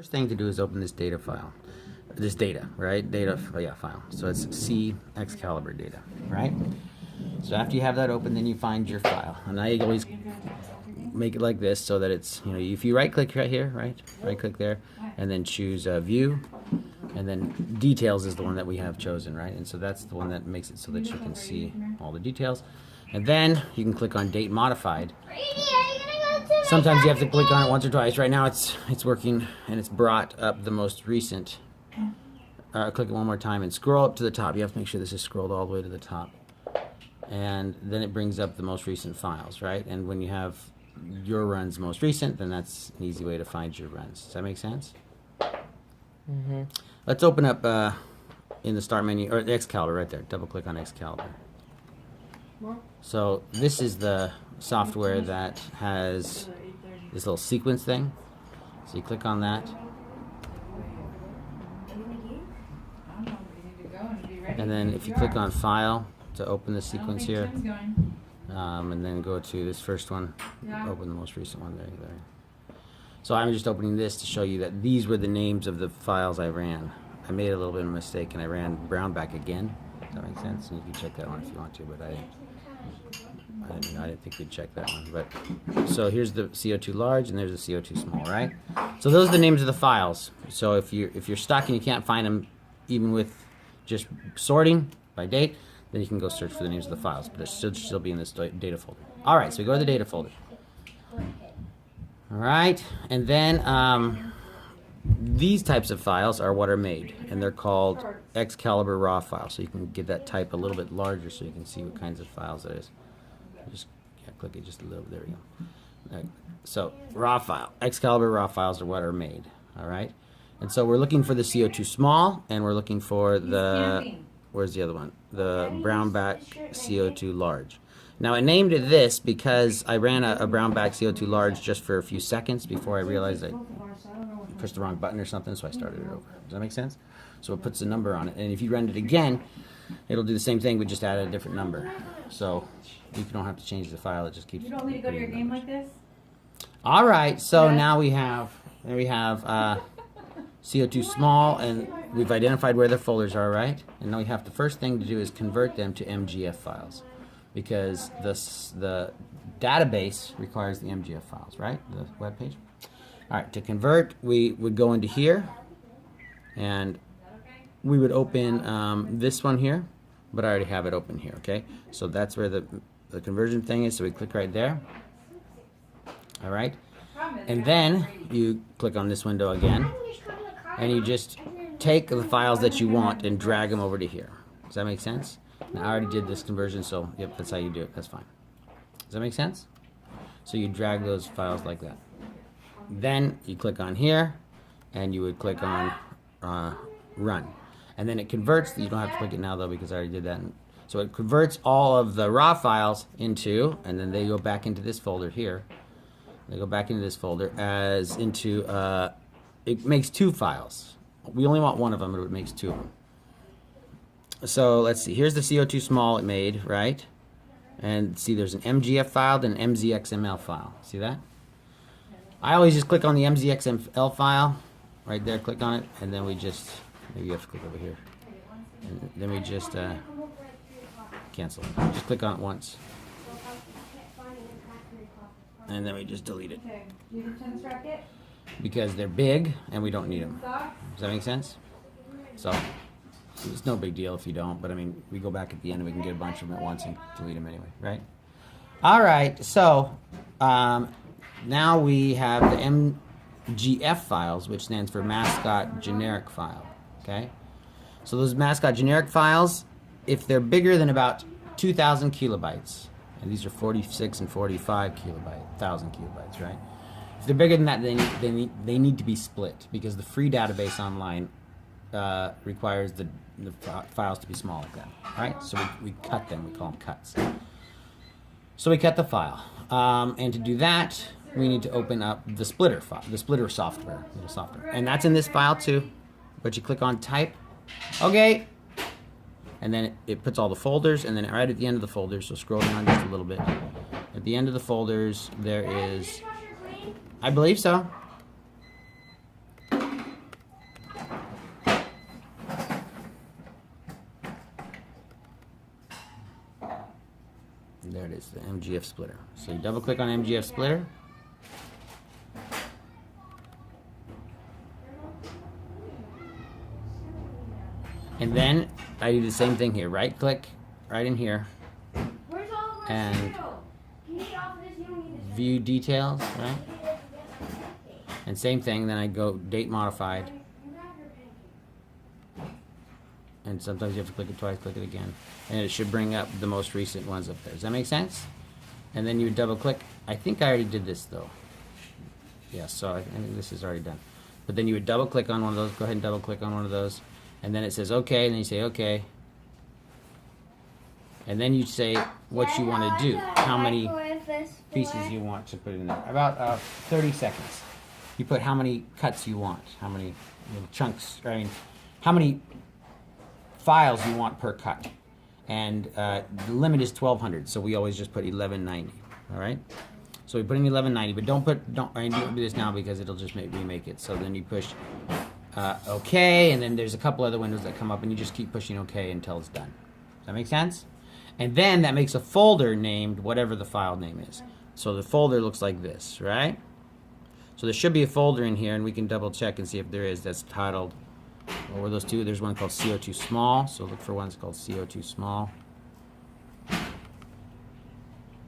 First thing to do is open this data file. This data, right? Data, oh yeah, file. So it's C Excalibur data, right? So after you have that open, then you find your file. And I always make it like this so that it's, you know, if you right click right here, right? Right click there, and then choose view, and then details is the one that we have chosen, right? And so that's the one that makes it so that you can see all the details. And then you can click on date modified. Sometimes you have to click on it once or twice. Right now it's working and it's brought up the most recent. Click it one more time and scroll up to the top. You have to make sure this is scrolled all the way to the top. And then it brings up the most recent files, right? And when you have your runs most recent, then that's an easy way to find your runs. Does that make sense? Mm-hmm. Let's open up in the start menu, or the Excalibur right there. Double click on Excalibur. So this is the software that has this little sequence thing. So you click on that. And then if you click on File to open the sequence here, and then go to this first one, open the most recent one there. So I'm just opening this to show you that these were the names of the files I ran. I made a little bit of a mistake and I ran Brownback again. Does that make sense? And you can check that one if you want to, but I didn't think we'd check that one. But so here's the CO2 large and there's the CO2 small, right? So those are the names of the files. So if you're stuck and you can't find them, even with just sorting by date, then you can go search for the names of the files. But it should still be in this data folder. All right, so we go to the data folder. All right, and then these types of files are what are made, and they're called Excalibur raw files. So you can get that type a little bit larger so you can see what kinds of files it is. Just click it just a little bit. There we go. Right. So raw file, Excalibur raw files are what are made. All right, and so we're looking for the CO2 small, and we're looking for the where's the other one? The Brownback CO2 large. Now I named it this because I ran a Brownback CO2 large just for a few seconds before I realized I pushed the wrong button or something, so I started it over. Does that make sense? So it puts a number on it, and if you run it again, it'll do the same thing, but just add a different number. So you don't have to change the file; it just keeps. You don't need to go to your game like this. All right, so now we have CO2 small, and we've identified where the folders are, right? And now we have the first thing to do is convert them to MGF files, because the database requires the MGF files, right? The web page. All right, to convert, we would go into here, and we would open this one here, but I already have it open here, okay? So that's where the conversion thing is, so we click right there. All right, and then you click on this window again, and you just take the files that you want and drag them over to here. Does that make sense? Now, I already did this conversion, so yep, that's how you do it. That's fine. Does that make sense? So you drag those files like that. Then you click on here, and you would click on Run. And then it converts. You don't have to click it now, though, because I already did that. So it converts all of the raw files into, and then they go back into this folder here. They go back into this folder as into, it makes two files. We only want one of them, but it makes two of them. So let's see, here's the CO2 small it made, right? And see, there's an MGF file and an MZXML file. See that? I always just click on the MZXML file, right there, click on it, and then we just, maybe you have to click over here. And then we just cancel. Just click on it once. And then we just delete it. Because they're big and we don't need them. Does that make sense? So it's no big deal if you don't, but I mean, we go back at the end and we can get a bunch of them at once and delete them anyway, right? All right, so now we have the MGF files, which stands for Mascot Generic File, okay? So those Mascot Generic files, if they're bigger than about 2,000 kilobytes, and these are 46 and 45 thousand kilobytes, right? If they're bigger than that, they need to be split, because the free database online requires the files to be small like that, right? So we cut them. We call them cuts. So we cut the file, and to do that, we need to open up the splitter file, the splitter software, and that's in this file too. But you click on Type, okay. And then it puts all the folders, and then right at the end of the folders, so scroll down just a little bit. At the end of the folders, there is, I believe so. There it is, the MGF splitter. So you double click on MGF splitter. And then I do the same thing here. Right click right in here and view details, right? And same thing, then I go date modified. And sometimes you have to click it twice, click it again. And it should bring up the most recent ones up there. Does that make sense? And then you would double click. I think I already did this though. Yes, so I think this is already done. But then you would double click on one of those. Go ahead and double click on one of those. And then it says okay, and then you say okay. And then you say what you want to do. How many pieces you want to put in there. About 30 seconds. You put how many cuts you want. How many chunks, I mean, how many files you want per cut. And the limit is 1200, so we always just put 1190. All right? So we put in 1190, but don't do this now because it'll just remake it. So then you push OK, and then there's a couple other windows that come up, and you just keep pushing OK until it's done. Does that make sense? And then that makes a folder named whatever the file name is. So the folder looks like this, right? So there should be a folder in here, and we can double check and see if there is. That's titled, what were those two? There's one called CO2 small, so look for one that's called CO2 small.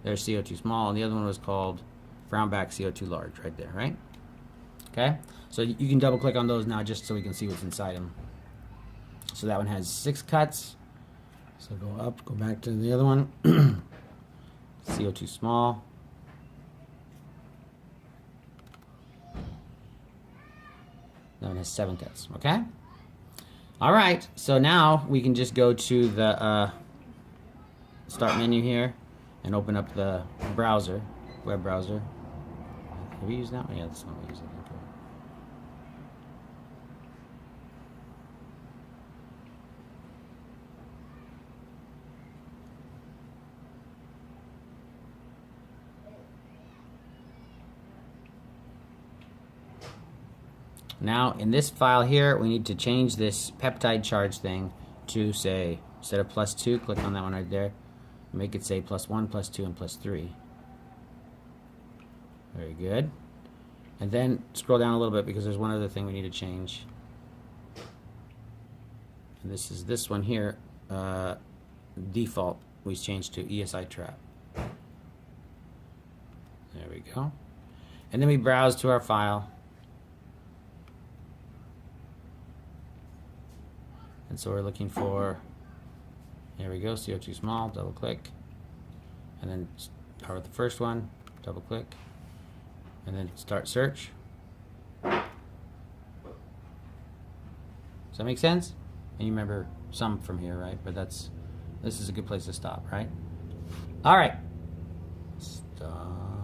There's CO2 small, and the other one was called Brownback CO2 large, right there, right? Okay, so you can double click on those now just so we can see what's inside them. So that one has 6 cuts. So go up, go back to the other one. CO2 small. That one has 7 cuts, okay? All right, so now we can just go to the start menu here and open up the browser, web browser. Have we used that one? Yeah, that's not what we use, I think. Now, in this file here, we need to change this peptide charge thing to say, instead of +2, click on that one right there. Make it say +1, +2, and +3. Very good. And then scroll down a little bit because there's one other thing we need to change. And this is this one here. Default, we changed to ESI trap. There we go. And then we browse to our file. And so we're looking for, there we go, CO2 small, double click. And then start with the first one, double click. And then start search. Does that make sense? And you remember some from here, right? But this is a good place to stop, right? All right. Stop.